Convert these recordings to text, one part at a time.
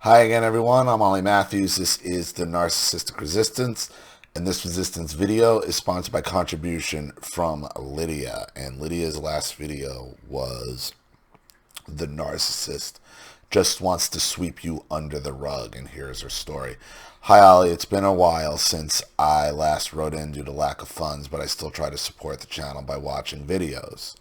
Hi again, everyone. I'm Ollie Matthews. This is the Narcissistic Resistance, and this resistance video is sponsored by contribution from Lydia. And Lydia's last video was the narcissist just wants to sweep you under the rug, and here's her story. Hi, Ollie. It's been a while since I last wrote in due to lack of funds, but I still try to support the channel by watching videos.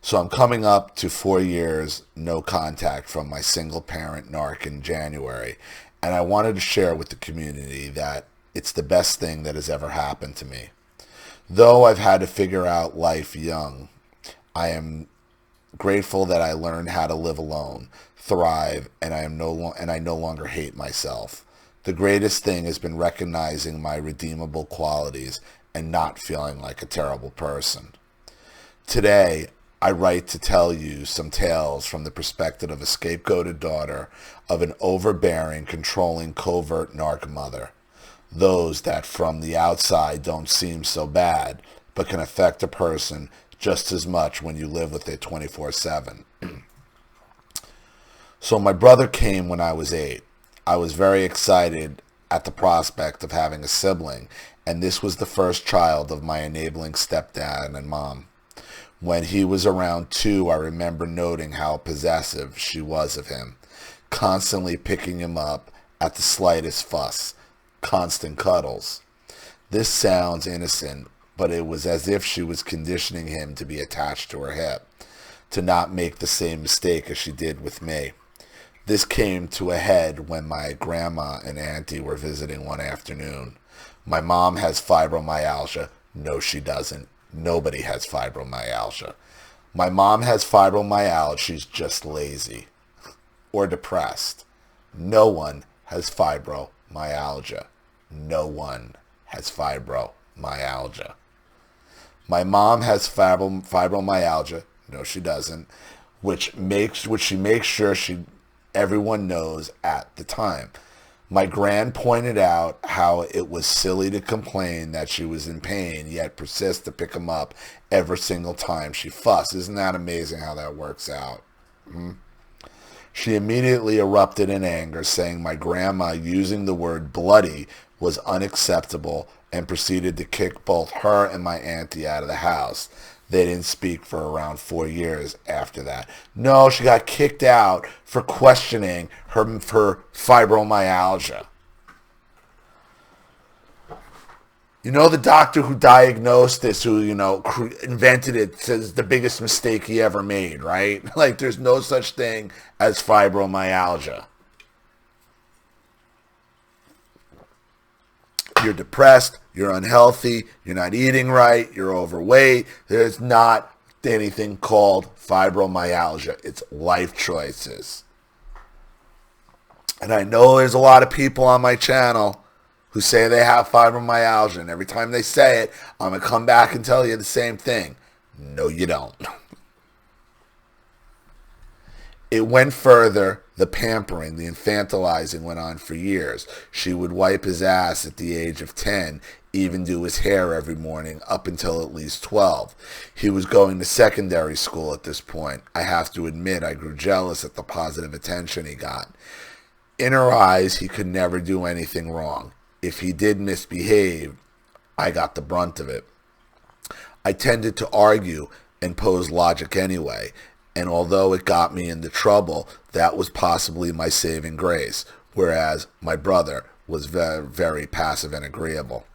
So I'm coming up to 4 years, no contact from my single parent narc in January, and I wanted to share with the community that it's the best thing that has ever happened to me. Though I've had to figure out life young, I am grateful that I learned how to live alone, thrive, and I no longer hate myself. The greatest thing has been recognizing my redeemable qualities and not feeling like a terrible person. Today, I write to tell you some tales from the perspective of a scapegoated daughter of an overbearing, controlling, covert narc mother. Those that from the outside don't seem so bad, but can affect a person just as much when you live with it 24/7. So my brother came when I was 8. I was very excited at the prospect of having a sibling, and this was the first child of my enabling stepdad and mom. When he was around 2, I remember noting how possessive she was of him, constantly picking him up at the slightest fuss, constant cuddles. This sounds innocent, but it was as if she was conditioning him to be attached to her hip, to not make the same mistake as she did with me. This came to a head when my grandma and auntie were visiting one afternoon. My mom has fibromyalgia. No, she doesn't. Nobody has fibromyalgia. My mom has fibromyalgia. She's just lazy or depressed. No one has fibromyalgia. No one has fibromyalgia. My mom has fibromyalgia. No, she doesn't. Which she makes sure everyone knows at the time. My gran pointed out how it was silly to complain that she was in pain, yet persist to pick him up every single time she fussed. Isn't that amazing how that works out? She immediately erupted in anger, saying my grandma using the word bloody was unacceptable, and proceeded to kick both her and my auntie out of the house. They didn't speak for around 4 years after that. No, she got kicked out for questioning her fibromyalgia. You know, the doctor who diagnosed this, who, invented it, says the biggest mistake he ever made, right? Like, there's no such thing as fibromyalgia. You're depressed, you're unhealthy, you're not eating right, you're overweight. There's not anything called fibromyalgia. It's life choices. And I know there's a lot of people on my channel who say they have fibromyalgia, and every time they say it, I'm going to come back and tell you the same thing. No, you don't. It went further. The pampering, the infantilizing went on for years. She would wipe his ass at the age of 10, even do his hair every morning up until at least 12. He was going to secondary school at this point. I have to admit I grew jealous at the positive attention he got. In her eyes, he could never do anything wrong. If he did misbehave, I got the brunt of it. I tended to argue and pose logic anyway, and although it got me into trouble, that was possibly my saving grace, whereas my brother was very, very passive and agreeable.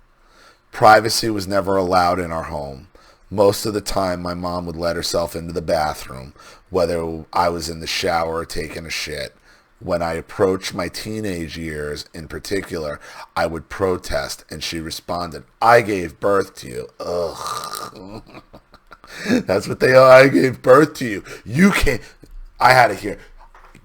Privacy was never allowed in our home. Most of the time, my mom would let herself into the bathroom, whether I was in the shower or taking a shit. When I approached my teenage years in particular, I would protest, and she responded, I gave birth to you. Ugh. That's what they are. I gave birth to you. I had to hear,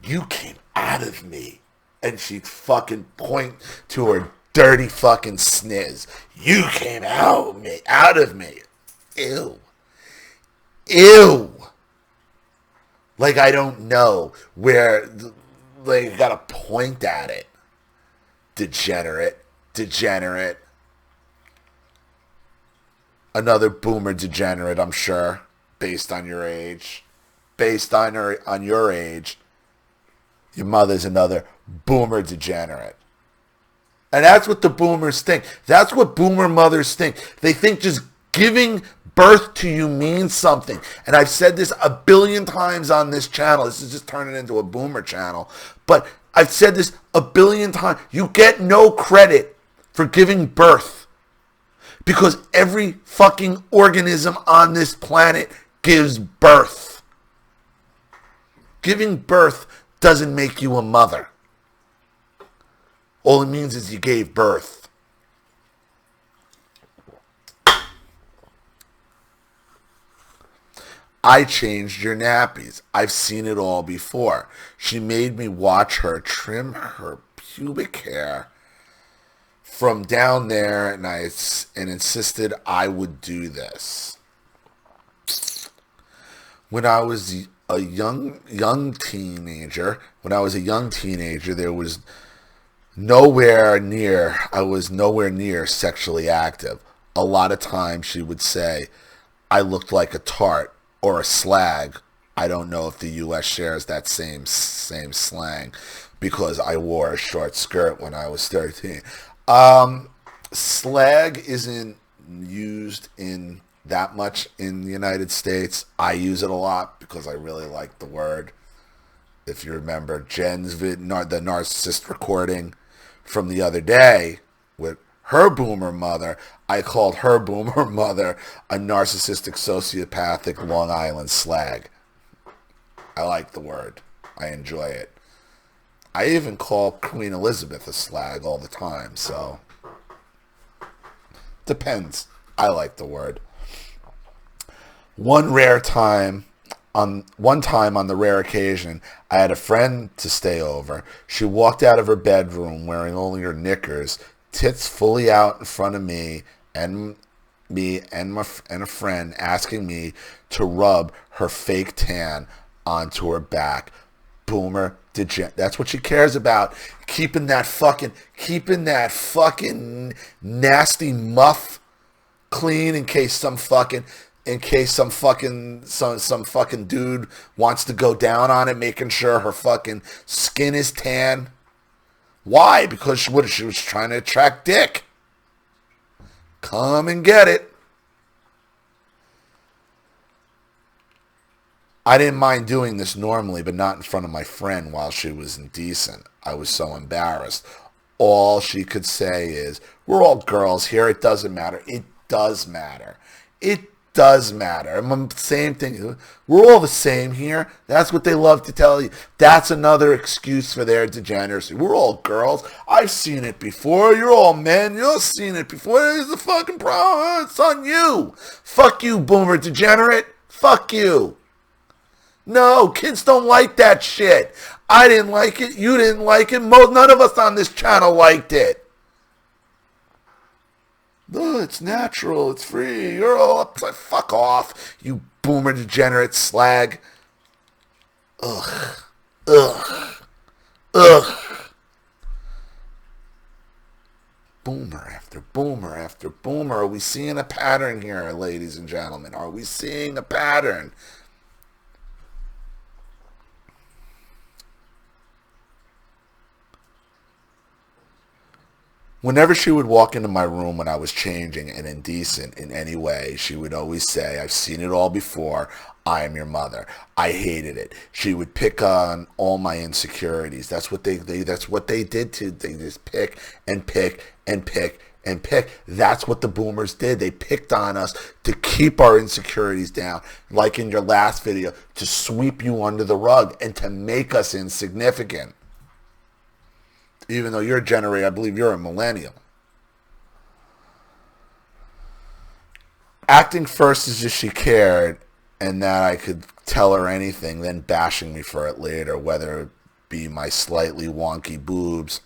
you came out of me. And she'd fucking point to her dirty fucking sniz. You came out of me. Ew. Ew. Like, I don't know where, like, you gotta point at it. Degenerate. Another boomer degenerate, I'm sure, based on your age. Your mother's another boomer degenerate. And that's what the boomers think. That's what boomer mothers think. They think just giving birth to you means something. And I've said this a billion times on this channel. This is just turning into a boomer channel. But I've said this a billion times. You get no credit for giving birth. Because every fucking organism on this planet gives birth. Giving birth doesn't make you a mother. All it means is you gave birth. I changed your nappies. I've seen it all before. She made me watch her trim her pubic hair from down there, and insisted I would do this. When I was a young teenager, there was I was nowhere near sexually active. A lot of times she would say I looked like a tart or a slag. I don't know if the U.S. shares that same slang, because I wore a short skirt when I was 13. Slag isn't used in that much in the United States. I use it a lot because I really like the word. If you remember Jen's the narcissist recording from the other day with her boomer mother, I called her boomer mother a narcissistic, sociopathic Long Island slag. I like the word. I enjoy it. I even call Queen Elizabeth a slag all the time, so depends. I like the word. One time on the rare occasion, I had a friend to stay over. She walked out of her bedroom wearing only her knickers, tits fully out in front of me and a friend, asking me to rub her fake tan onto her back. Boomer degenerate. That's what she cares about. Keeping that fucking nasty muff clean in case some fucking dude wants to go down on it, making sure her fucking skin is tan. Why? Because she was trying to attract dick. Come and get it. I didn't mind doing this normally, but not in front of my friend while she was indecent. I was so embarrassed. All she could say is, we're all girls here. It doesn't matter. It does matter. It does matter. Same thing. We're all the same here. That's what they love to tell you. That's another excuse for their degeneracy. We're all girls. I've seen it before. You're all men. You've seen it before. There's the fucking problem. It's on you. Fuck you, boomer degenerate. Fuck you. No, kids don't like that shit. I didn't like it. You didn't like it. None of us on this channel liked it. Oh, it's natural. It's free. You're all upside. Fuck off, you boomer degenerate slag. Ugh. Ugh. Ugh. Boomer after boomer after boomer. Are we seeing a pattern here, ladies and gentlemen? Are we seeing a pattern? Whenever she would walk into my room when I was changing and indecent in any way, she would always say, I've seen it all before. I am your mother. I hated it. She would pick on all my insecurities. That's what they did to. They just pick and pick and pick and pick. That's what the boomers did. They picked on us to keep our insecurities down, like in your last video, to sweep you under the rug and to make us insignificant. Even though you're a generator, I believe you're a millennial. Acting first as if she cared and that I could tell her anything, then bashing me for it later, whether it be my slightly wonky boobs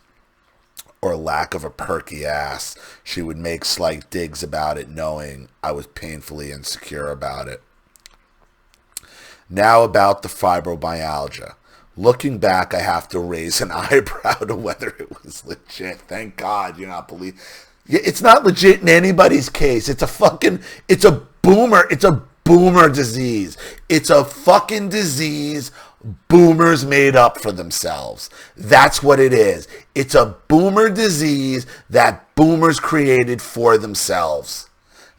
or lack of a perky ass. She would make slight digs about it, knowing I was painfully insecure about it. Now about the fibromyalgia. Looking back, I have to raise an eyebrow to whether it was legit. Thank God you're not believing. It's not legit in anybody's case. It's a boomer disease. It's a fucking disease boomers made up for themselves. That's what it is. It's a boomer disease that boomers created for themselves.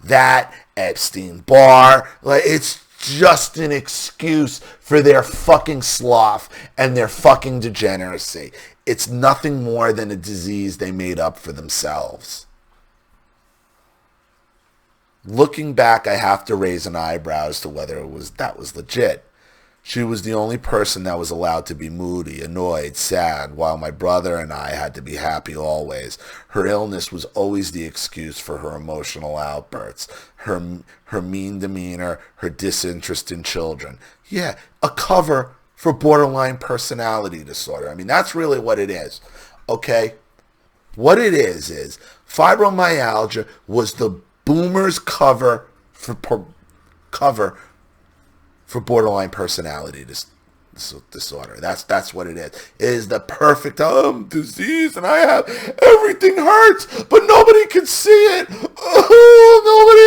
That Epstein-Barr, like, it's just an excuse for their fucking sloth and their fucking degeneracy. It's nothing more than a disease they made up for themselves. Looking back, I have to raise an eyebrow as to whether that was legit. She was the only person that was allowed to be moody, annoyed, sad, while my brother and I had to be happy always. Her illness was always the excuse for her emotional outbursts, her mean demeanor, her disinterest in children. Yeah, a cover for borderline personality disorder. I mean, that's really what it is, okay? What it is fibromyalgia was the boomers' cover for borderline personality disorder. That's what it is. It is the perfect disease, and I have everything hurts, but nobody can see it. Oh, nobody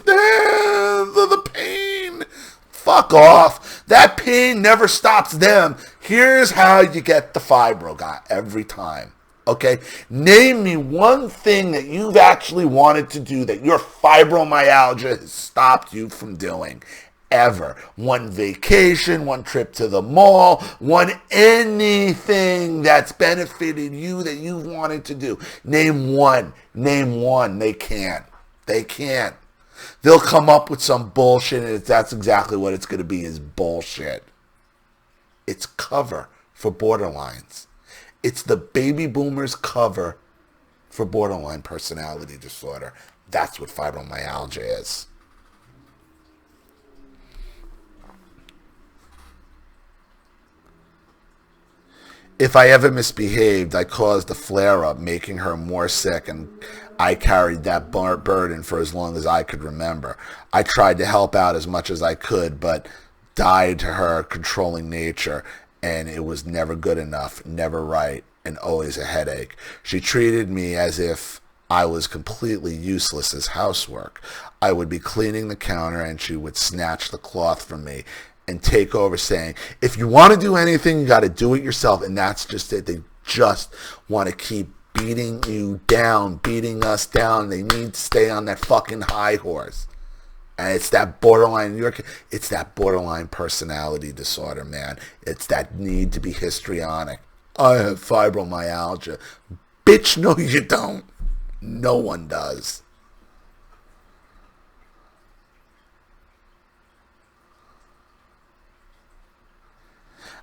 understands the pain. Fuck off. That pain never stops them. Here's how you get the fibro guy every time. Okay, name me one thing that you've actually wanted to do that your fibromyalgia has stopped you from doing. Ever. One vacation, one trip to the mall, one anything that's benefited you that you wanted to do. Name one. They can't. They'll come up with some bullshit, and that's exactly what it's going to be, is bullshit. It's cover for borderlines. It's the baby boomers' cover for borderline personality disorder. That's what fibromyalgia is. If I ever misbehaved, I caused a flare-up, making her more sick, and I carried that burden for as long as I could remember. I tried to help out as much as I could, but died to her controlling nature, and it was never good enough, never right, and always a headache. She treated me as if I was completely useless as housework. I would be cleaning the counter, and she would snatch the cloth from me and take over, saying, if you want to do anything, you got to do it yourself. And that's just it. They just want to keep beating you down, beating us down. They need to stay on that fucking high horse. And it's that borderline, it's that borderline personality disorder, man. It's that need to be histrionic. I have fibromyalgia. Bitch, no you don't. No one does.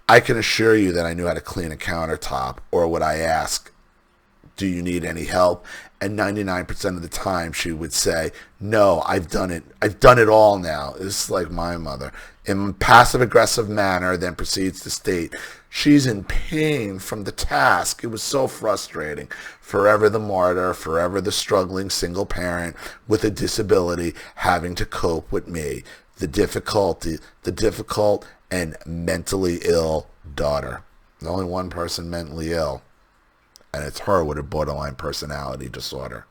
I can assure you that I knew how to clean a countertop, or would I ask, do you need any help? And 99% of the time she would say, no, I've done it. I've done it all now. It's like my mother. In a passive-aggressive manner, then proceeds to state, she's in pain from the task. It was so frustrating. Forever the martyr, forever the struggling single parent with a disability having to cope with me. The difficult and mentally ill daughter. There's only one person mentally ill, and it's her with a borderline personality disorder.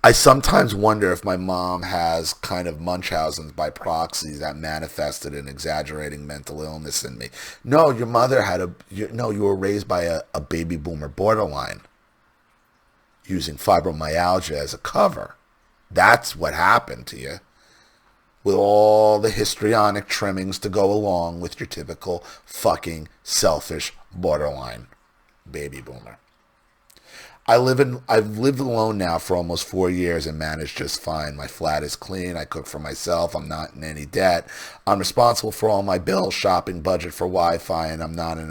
I sometimes wonder if my mom has kind of Munchausen's by proxy that manifested in exaggerating mental illness in me. No, your mother had you were raised by a baby boomer borderline using fibromyalgia as a cover. That's what happened to you, with all the histrionic trimmings to go along with your typical fucking selfish borderline baby boomer. I've lived alone now for almost 4 years and managed just fine. My flat is clean. I cook for myself. I'm not in any debt. I'm responsible for all my bills, shopping, budget for Wi-Fi, and I'm not an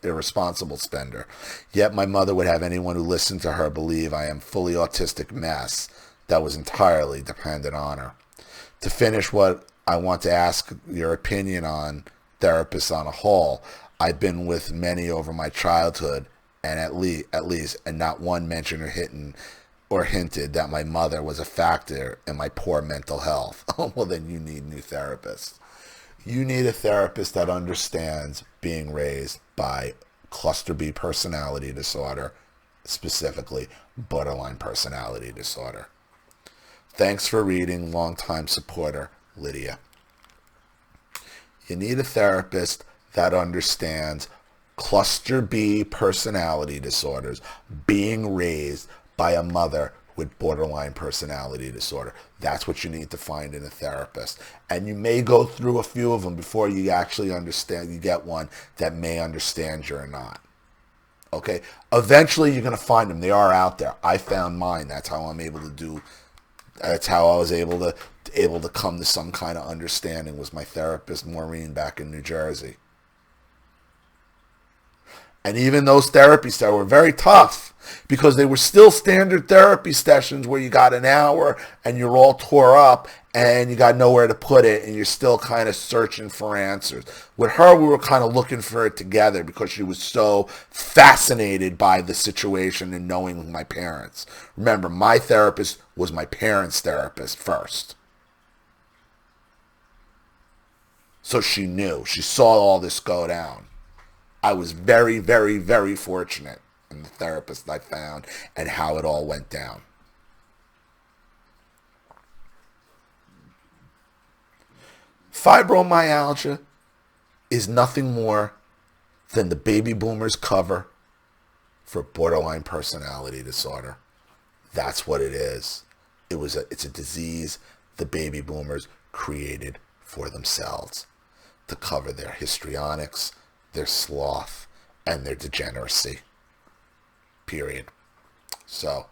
irresponsible spender. Yet my mother would have anyone who listened to her believe I am fully autistic mess that was entirely dependent on her. To finish, what I want to ask your opinion on therapists on a whole. I've been with many over my childhood, and at least, and not one mentioned or hinted that my mother was a factor in my poor mental health. Oh, well, then you need new therapists. You need a therapist that understands being raised by cluster B personality disorder, specifically borderline personality disorder. Thanks for reading, longtime supporter, Lydia. You need a therapist that understands cluster B personality disorders being raised by a mother with borderline personality disorder. That's what you need to find in a therapist. And you may go through a few of them before you actually understand, you get one that may understand you or not. Okay? Eventually you're going to find them. They are out there. I found mine. That's how I'm able to do, that's how I was able to come to some kind of understanding, was my therapist, Maureen, back in New Jersey. And even those therapies that were very tough, because they were still standard therapy sessions where you got an hour and you're all tore up and you got nowhere to put it and you're still kind of searching for answers. With her, we were kind of looking for it together because she was so fascinated by the situation and knowing my parents. Remember, my therapist was my parents' therapist first. So she knew. She saw all this go down. I was very, very, very fortunate in the therapist I found and how it all went down. Fibromyalgia is nothing more than the baby boomers cover for borderline personality disorder. That's what it is. It's a disease the baby boomers created for themselves to cover their histrionics, their sloth, and their degeneracy. Period. So,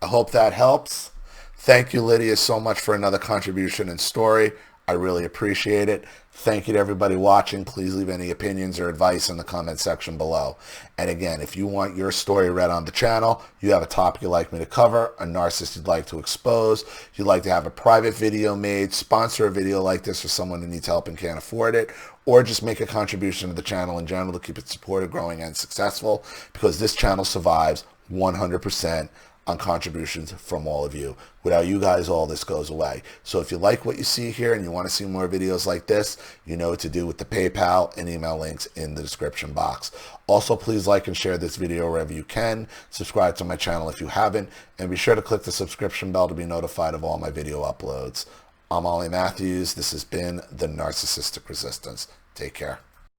I hope that helps. Thank you, Lydia, so much for another contribution and story. I really appreciate it. Thank you to everybody watching. Please leave any opinions or advice in the comment section below. And again, if you want your story read on the channel, you have a topic you'd like me to cover, a narcissist you'd like to expose, you'd like to have a private video made, sponsor a video like this for someone who needs help and can't afford it, or just make a contribution to the channel in general to keep it supported, growing, and successful, because this channel survives 100% on contributions from all of you. Without you guys, all this goes away. So if you like what you see here and you want to see more videos like this, you know what to do with the PayPal and email links in the description box. Also, please like and share this video wherever you can. Subscribe to my channel if you haven't, and be sure to click the subscription bell to be notified of all my video uploads. I'm Ollie Matthews. This has been The Narcissistic Resistance. Take care.